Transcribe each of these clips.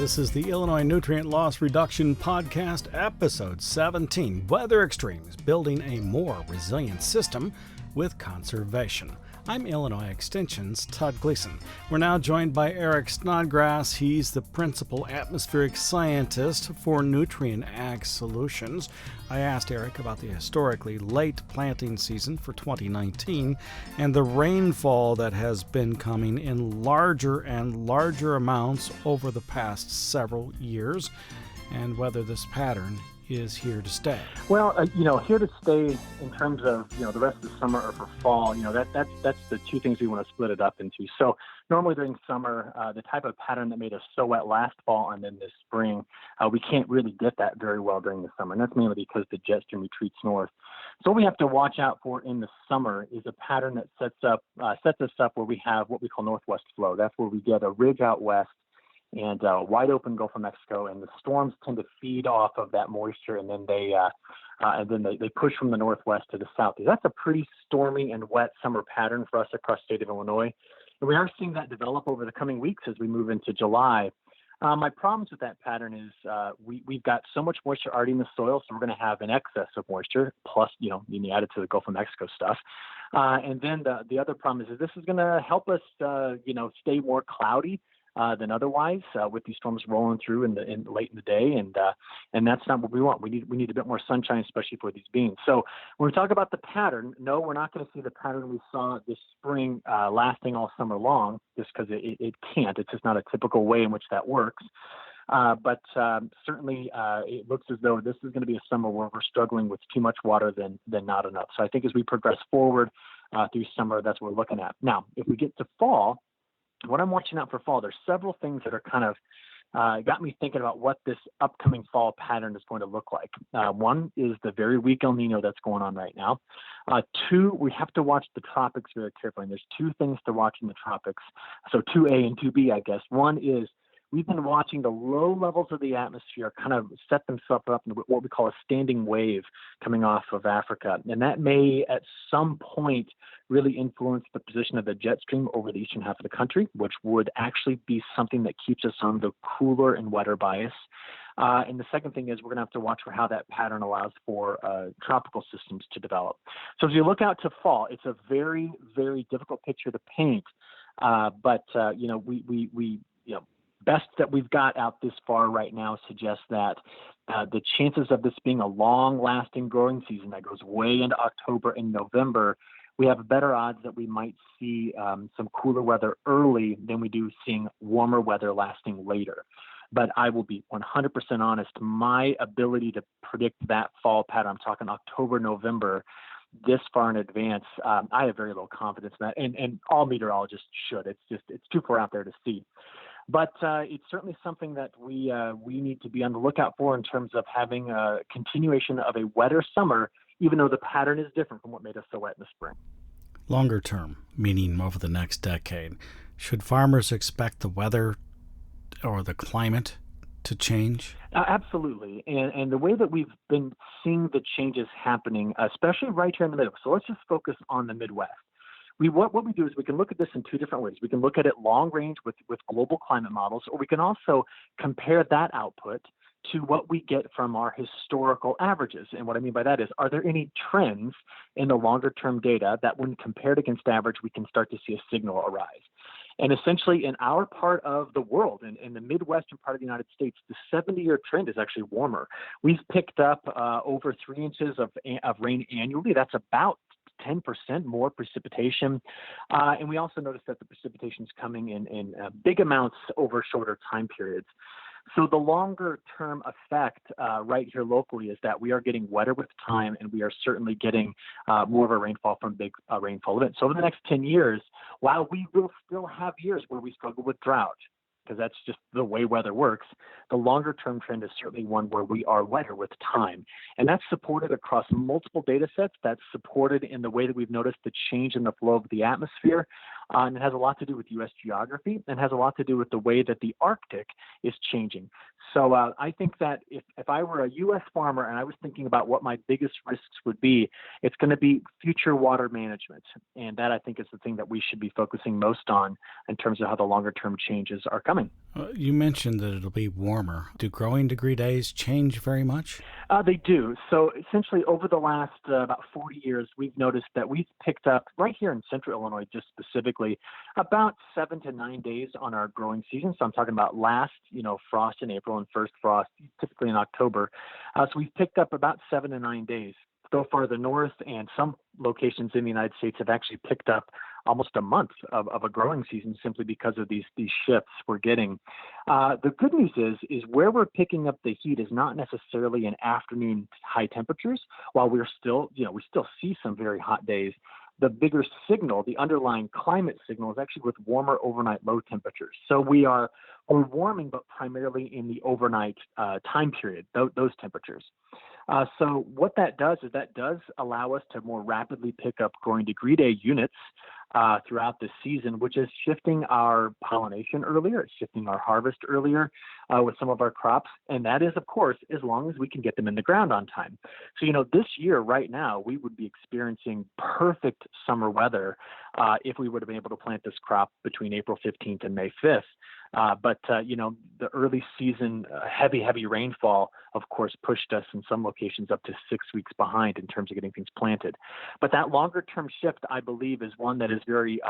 This is the Illinois Nutrient Loss Reduction Podcast, Episode 17, Weather Extremes, Building a More Resilient System with Conservation. I'm Illinois Extension's Todd Gleason. We're now joined by Eric Snodgrass. He's the Principal Atmospheric Scientist for Nutrient Ag Solutions. I asked Eric about the historically late planting season for 2019 and the rainfall that has been coming in larger and larger amounts over the past several years, and whether this pattern is here to stay. Well, here to stay in terms of, the rest of the summer or for fall, that's the two things we want to split it up into. So normally during summer, the type of pattern that made us so wet last fall and then this spring, we can't really get that very well during the summer. And that's mainly because the jet stream retreats north. So what we have to watch out for in the summer is a pattern that sets us up where we have what we call northwest flow. That's where we get a ridge out west and wide open Gulf of Mexico, and the storms tend to feed off of that moisture, and then they push from the northwest to the southeast. That's a pretty stormy and wet summer pattern for us across the state of Illinois, and we are seeing that develop over the coming weeks as we move into July. My problems with that pattern is we've got so much moisture already in the soil, so we're going to have an excess of moisture, plus, you add it to the Gulf of Mexico stuff. And then the other problem is this is going to help us, stay more cloudy than otherwise with these storms rolling through late in the day, and that's not what we want. We need a bit more sunshine, especially for these beans. So when we talk about the pattern, no, we're not going to see the pattern we saw this spring lasting all summer long, just because it can't. It's just not a typical way in which that works. But certainly it looks as though this is going to be a summer where we're struggling with too much water than not enough. So I think as we progress forward through summer, that's what we're looking at. Now, if we get to fall, what I'm watching out for fall, there's several things that are kind of got me thinking about what this upcoming fall pattern is going to look like. One is the very weak El Nino that's going on right now. Two, we have to watch the tropics very carefully. And there's two things to watch in the tropics. So 2A and 2B, I guess. One is we've been watching the low levels of the atmosphere kind of set themselves up in what we call a standing wave coming off of Africa. And that may at some point really influence the position of the jet stream over the eastern half of the country, which would actually be something that keeps us on the cooler and wetter bias. And the second thing is we're going to have to watch for how that pattern allows for tropical systems to develop. So as you look out to fall, it's a very, very difficult picture to paint. But best that we've got out this far right now suggests that the chances of this being a long-lasting growing season that goes way into October and November, we have better odds that we might see some cooler weather early than we do seeing warmer weather lasting later. But I will be 100% honest, my ability to predict that fall pattern, I'm talking October, November, this far in advance, I have very little confidence in that, and all meteorologists should. It's too far out there to see. But it's certainly something that we need to be on the lookout for in terms of having a continuation of a wetter summer, even though the pattern is different from what made us so wet in the spring. Longer term, meaning over the next decade, should farmers expect the weather or the climate to change? Absolutely. And the way that we've been seeing the changes happening, especially right here in the middle. So let's just focus on the Midwest. What we do is we can look at this in two different ways. We can look at it long range with global climate models, or we can also compare that output to what we get from our historical averages. And what I mean by that is, are there any trends in the longer term data that when compared against average, we can start to see a signal arise? And essentially in our part of the world, in the Midwestern part of the United States, the 70-year trend is actually warmer. We've picked up over 3 inches of rain annually. That's about 10% more precipitation. And we also noticed that the precipitation is coming in big amounts over shorter time periods. So the longer term effect right here locally is that we are getting wetter with time, and we are certainly getting more of a rainfall from big rainfall events. So over the next 10 years, while we will still have years where we struggle with drought, because that's just the way weather works, the longer term trend is certainly one where we are wetter with time. And that's supported across multiple data sets. That's supported in the way that we've noticed the change in the flow of the atmosphere. And it has a lot to do with U.S. geography and has a lot to do with the way that the Arctic is changing. So I think that if I were a U.S. farmer and I was thinking about what my biggest risks would be, it's going to be future water management. And that, I think, is the thing that we should be focusing most on in terms of how the longer-term changes are coming. You mentioned that it'll be warmer. Do growing degree days change very much? They do. So essentially over the last about 40 years, we've noticed that we've picked up right here in central Illinois, just specifically, about 7 to 9 days on our growing season. So I'm talking about last, frost in April and first frost typically in October. So we've picked up about 7 to 9 days. So far, the north and some locations in the United States have actually picked up almost a month of a growing season simply because of these shifts we're getting. The good news is where we're picking up the heat is not necessarily in afternoon high temperatures. While we're still, we still see some very hot days, the bigger signal, the underlying climate signal, is actually with warmer overnight low temperatures. So we're warming, but primarily in the overnight time period, those temperatures. So what that does is that does allow us to more rapidly pick up growing degree day units throughout the season, which is shifting our pollination earlier. It's shifting our harvest earlier with some of our crops. And that is, of course, as long as we can get them in the ground on time. So, this year, right now, we would be experiencing perfect summer weather if we would have been able to plant this crop between April 15th and May 5th. But the early season heavy rainfall, of course, pushed us in some locations up to 6 weeks behind in terms of getting things planted. But that longer term shift, I believe, is one that is very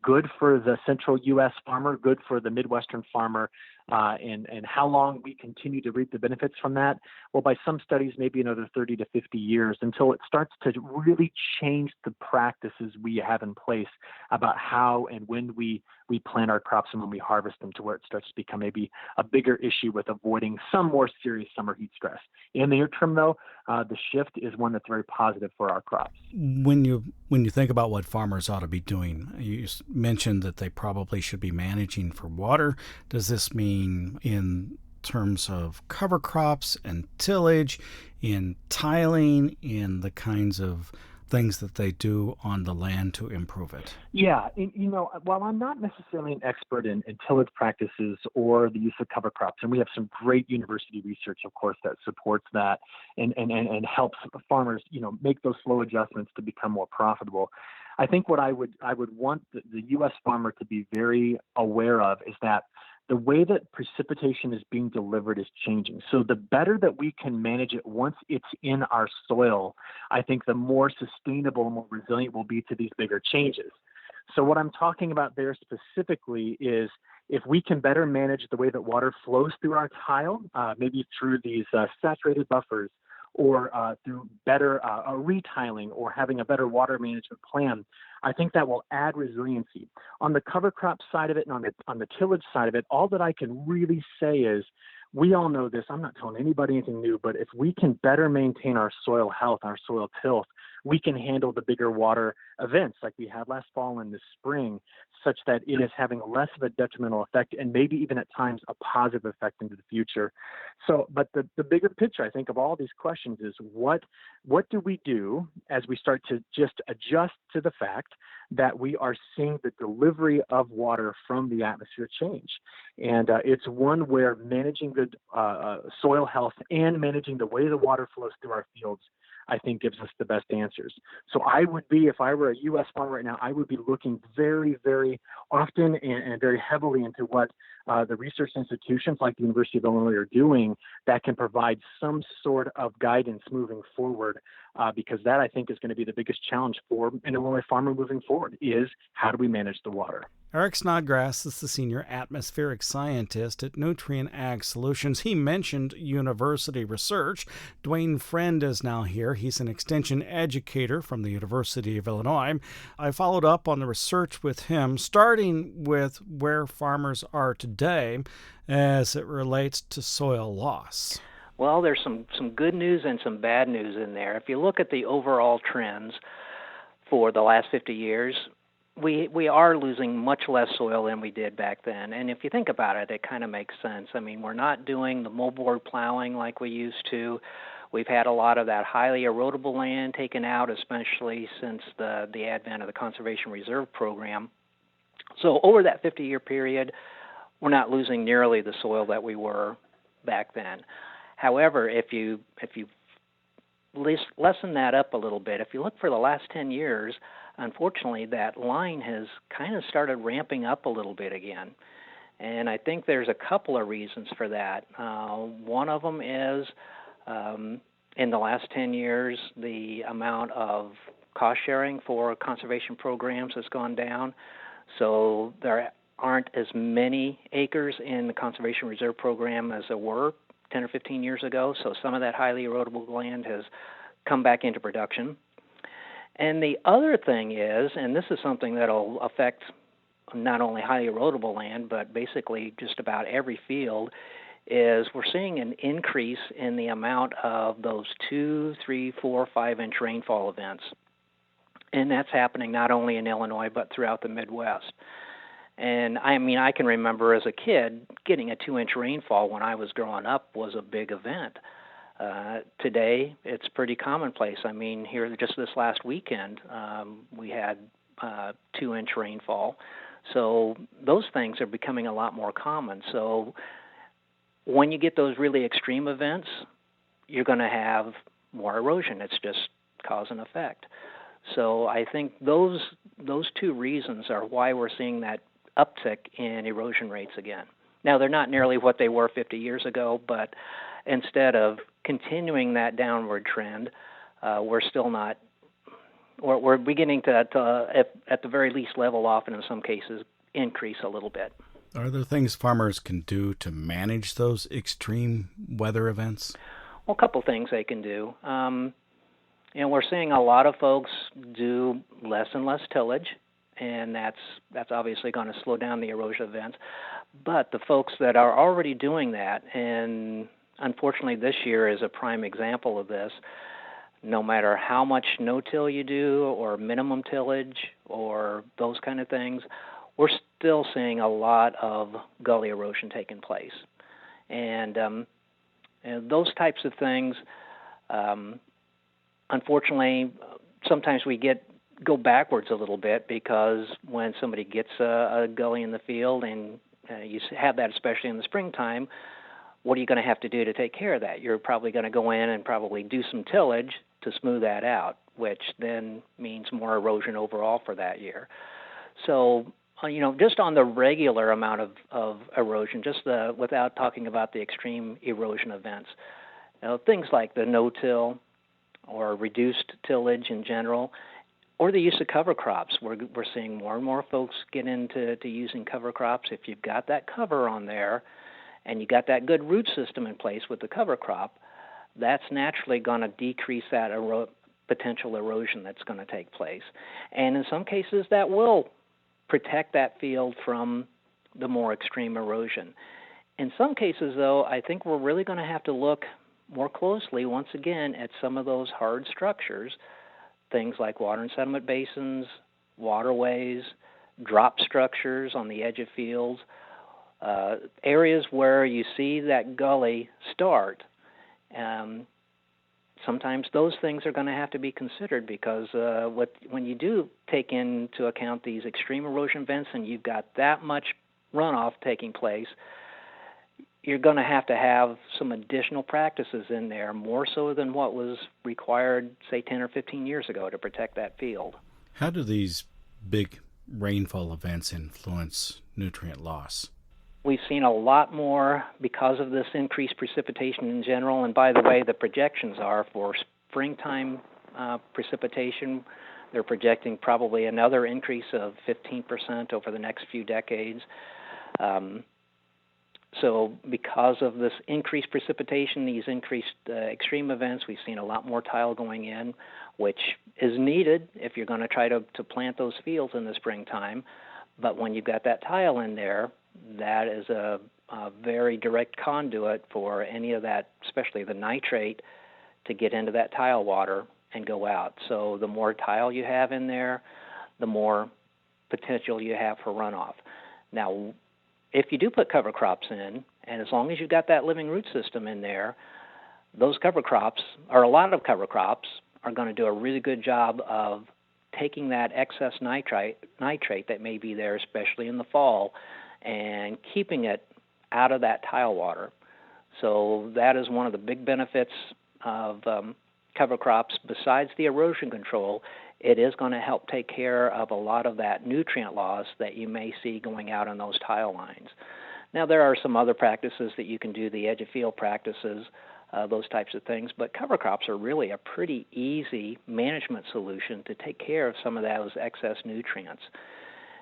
good for the central U.S. farmer, good for the Midwestern farmer, and how long we continue to reap the benefits from that. Well, by some studies, maybe another 30 to 50 years until it starts to really change the practices we have in place about how and when we plant our crops and when we harvest them, to where it starts to become maybe a bigger issue with avoiding some more serious summer heat stress. In the near term, though, the shift is one that's very positive for our crops. When you think about what farmers ought to be doing, you mentioned that they probably should be managing for water. Does this mean in terms of cover crops and tillage, in tiling, in the kinds of things that they do on the land to improve it? Yeah, while I'm not necessarily an expert in tillage practices or the use of cover crops, and we have some great university research, of course, that supports that and helps farmers, make those slow adjustments to become more profitable. I think what I would want the U.S. farmer to be very aware of is that the way that precipitation is being delivered is changing. So the better that we can manage it once it's in our soil, I think the more sustainable and more resilient we'll be to these bigger changes. So what I'm talking about there specifically is if we can better manage the way that water flows through our tile, maybe through these saturated buffers, or through better retiling or having a better water management plan, I think that will add resiliency. On the cover crop side of it and on the tillage side of it, all that I can really say is, we all know this, I'm not telling anybody anything new, but if we can better maintain our soil health, our soil tilth, we can handle the bigger water events like we had last fall and this spring, such that it is having less of a detrimental effect and maybe even at times a positive effect into the future. So, but the bigger picture, I think, of all these questions is what do we do as we start to just adjust to the fact that we are seeing the delivery of water from the atmosphere change. And it's one where managing good soil health and managing the way the water flows through our fields, I think, gives us the best answers. So I would be, if I were a U.S. farmer right now, I would be looking very, very often and very heavily into what the research institutions like the University of Illinois are doing that can provide some sort of guidance moving forward, because that, I think, is going to be the biggest challenge for an Illinois farmer moving forward, is how do we manage the water? Eric Snodgrass is the senior atmospheric scientist at Nutrient Ag Solutions. He mentioned university research. Dwayne Friend is now here. He's an extension educator from the University of Illinois. I followed up on the research with him, starting with where farmers are today as it relates to soil loss. Well, there's some good news and some bad news in there. If you look at the overall trends for the last 50 years, we are losing much less soil than we did back then. And if you think about it, it kind of makes sense. I mean, we're not doing the moldboard plowing like we used to. We've had a lot of that highly erodible land taken out, especially since the advent of the Conservation Reserve Program. So over that 50-year period, we're not losing nearly the soil that we were back then. However, if you lessen that up a little bit, if you look for the last 10 years, unfortunately, that line has kind of started ramping up a little bit again. And I think there's a couple of reasons for that. One of them is in the last 10 years, the amount of cost sharing for conservation programs has gone down. So there aren't as many acres in the Conservation Reserve Program as there were 10 or 15 years ago. So some of that highly erodible land has come back into production. And the other thing is, and this is something that will affect not only highly erodible land, but basically just about every field, is we're seeing an increase in the amount of those 2, 3, 4, 5-inch rainfall events. And that's happening not only in Illinois, but throughout the Midwest. And I mean, I can remember as a kid getting a 2-inch rainfall when I was growing up was a big event. Today, it's pretty commonplace. I mean, here just this last weekend, we had 2-inch rainfall. So those things are becoming a lot more common. So when you get those really extreme events, you're going to have more erosion. It's just cause and effect. So I think those two reasons are why we're seeing that uptick in erosion rates again. Now, they're not nearly what they were 50 years ago, but instead of continuing that downward trend, we're still not, or we're beginning to at the very least, level off, and in some cases, increase a little bit. Are there things farmers can do to manage those extreme weather events? Well, a couple things they can do. We're seeing a lot of folks do less and less tillage, and that's obviously going to slow down the erosion events. But the folks that are already doing that, and unfortunately this year is a prime example of this, no matter how much no-till you do or minimum tillage or those kind of things, we're still seeing a lot of gully erosion taking place. And those types of things, unfortunately, sometimes we go backwards a little bit, because when somebody gets a gully in the field, and you have that especially in the springtime, what are you going to have to do to take care of that? You're probably going to go in and probably do some tillage to smooth that out, which then means more erosion overall for that year. So, just on the regular amount of erosion, without talking about the extreme erosion events, things like the no-till or reduced tillage in general, or the use of cover crops. We're seeing more and more folks get into using cover crops. If you've got that cover on there and you got that good root system in place with the cover crop, that's naturally going to decrease that potential erosion that's going to take place. And in some cases, that will protect that field from the more extreme erosion. In some cases, though, I think we're really going to have to look more closely, once again, at some of those hard structures, things like water and sediment basins, waterways, drop structures on the edge of fields, areas where you see that gully start. Sometimes those things are going to have to be considered, because when you do take into account these extreme erosion events and you've got that much runoff taking place, you're going to have some additional practices in there, more so than what was required, say, 10 or 15 years ago to protect that field. How do these big rainfall events influence nutrient loss? We've seen a lot more because of this increased precipitation in general. And by the way, the projections are for springtime precipitation. They're projecting probably another increase of 15% over the next few decades. So because of this increased precipitation, these increased extreme events, we've seen a lot more tile going in, which is needed if you're going to try to plant those fields in the springtime. But when you've got that tile in there, that is a very direct conduit for any of that, especially the nitrate, to get into that tile water and go out. So the more tile you have in there, the more potential you have for runoff. Now, if you do put cover crops in, and as long as you've got that living root system in there, those cover crops, or a lot of cover crops, are going to do a really good job of taking that excess nitrate that may be there, especially in the fall, and keeping it out of that tile water. So that is one of the big benefits of cover crops. Besides the erosion control, it is going to help take care of a lot of that nutrient loss that you may see going out on those tile lines. Now, there are some other practices that you can do, the edge of field practices, those types of things, but cover crops are really a pretty easy management solution to take care of some of those excess nutrients.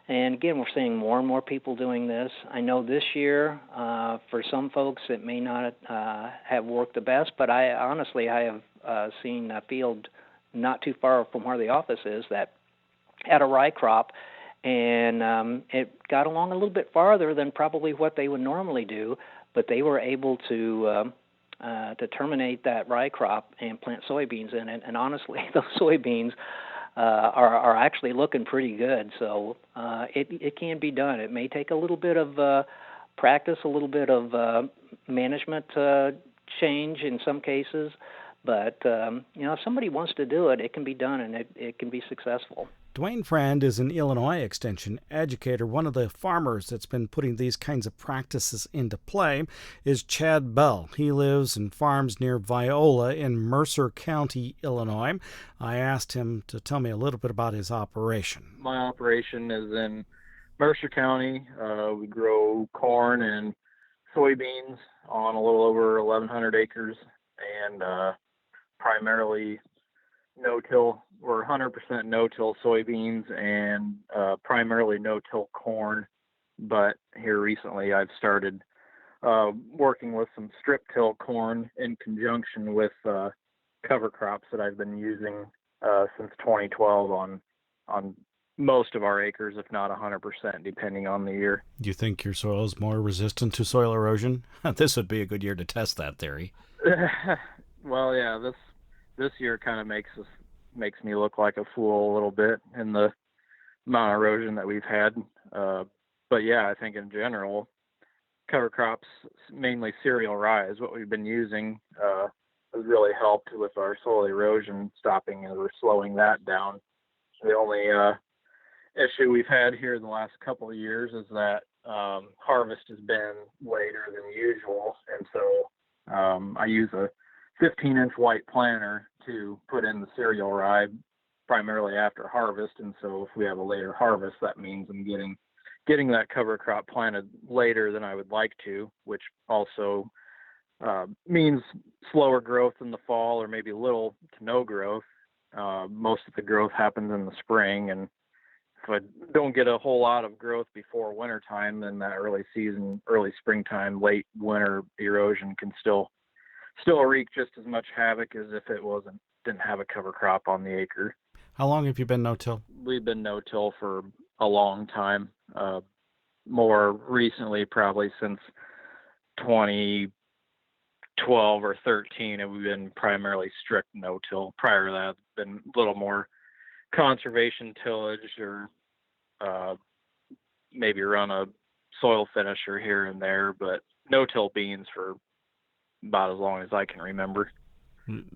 And again, we're seeing more and more people doing this. I know this year, for some folks, it may not have worked the best, but I have seen a field not too far from where the office is that had a rye crop, and it got along a little bit farther than probably what they would normally do, but they were able to terminate that rye crop and plant soybeans in it. And honestly, those soybeans are actually looking pretty good. So it can be done. It may take a little bit of practice, a little bit of management change in some cases. But, if somebody wants to do it, it can be done, and it can be successful. Dwayne Friend is an Illinois Extension educator. One of the farmers that's been putting these kinds of practices into play is Chad Bell. He lives and farms near Viola in Mercer County, Illinois. I asked him to tell me a little bit about his operation. My operation is in Mercer County. We grow corn and soybeans on a little over 1,100 acres, and primarily no-till. We're 100% no-till soybeans and primarily no-till corn. But here recently I've started working with some strip-till corn in conjunction with cover crops that I've been using since 2012 on most of our acres, if not 100%, depending on the year. Do you think your soil is more resistant to soil erosion? This would be a good year to test that theory. Well, yeah, this year kind of makes me look like a fool a little bit in the amount of erosion that we've had. But yeah, I think in general, cover crops, mainly cereal rye, is what we've been using, has really helped with our soil erosion, stopping or slowing that down. The only issue we've had here the last couple of years is that harvest has been later than usual, and so I use a 15-inch white planter to put in the cereal rye primarily after harvest, and so if we have a later harvest, that means I'm getting that cover crop planted later than I would like to, which also means slower growth in the fall, or maybe little to no growth. Most of the growth happens in the spring, and if I don't get a whole lot of growth before wintertime, then that early springtime, late winter erosion can still wreak just as much havoc as if it didn't have a cover crop on the acre. How long have you been no-till? We've been no-till for a long time. More recently, probably since 2012 or 13, and we've been primarily strict no-till. Prior to that, it's been a little more conservation tillage, or maybe run a soil finisher here and there, but no-till beans for about as long as I can remember.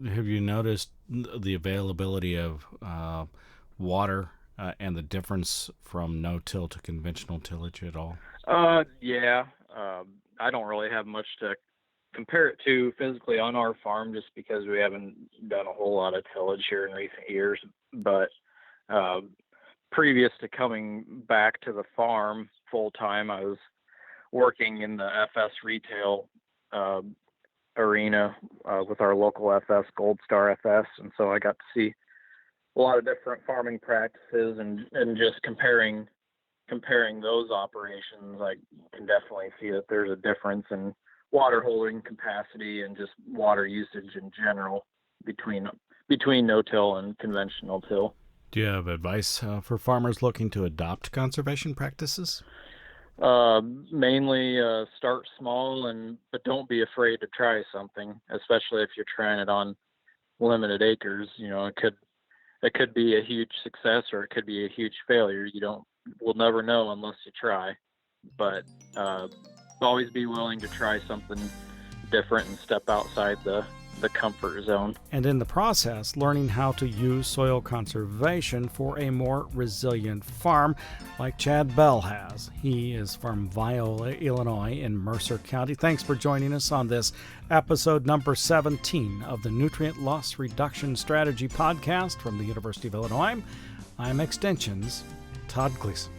Have you noticed the availability of water and the difference from no-till to conventional tillage at all? Yeah. I don't really have much to compare it to physically on our farm, just because we haven't done a whole lot of tillage here in recent years. But previous to coming back to the farm full-time, I was working in the FS retail arena with our local FS, Gold Star FS, and so I got to see a lot of different farming practices, and just comparing those operations, I can definitely see that there's a difference in water holding capacity and just water usage in general between no-till and conventional till. Do you have advice for farmers looking to adopt conservation practices? Mainly start small, but don't be afraid to try something, especially if you're trying it on limited acres. It could be a huge success, or it could be a huge failure. We'll never know unless you try. But always be willing to try something different and step outside the the comfort zone. And in the process, learning how to use soil conservation for a more resilient farm, like Chad Bell has. He is from Viola, Illinois, in Mercer County. Thanks for joining us on this episode number 17 of the Nutrient Loss Reduction Strategy podcast from the University of Illinois. I'm Extension's Todd Gleason.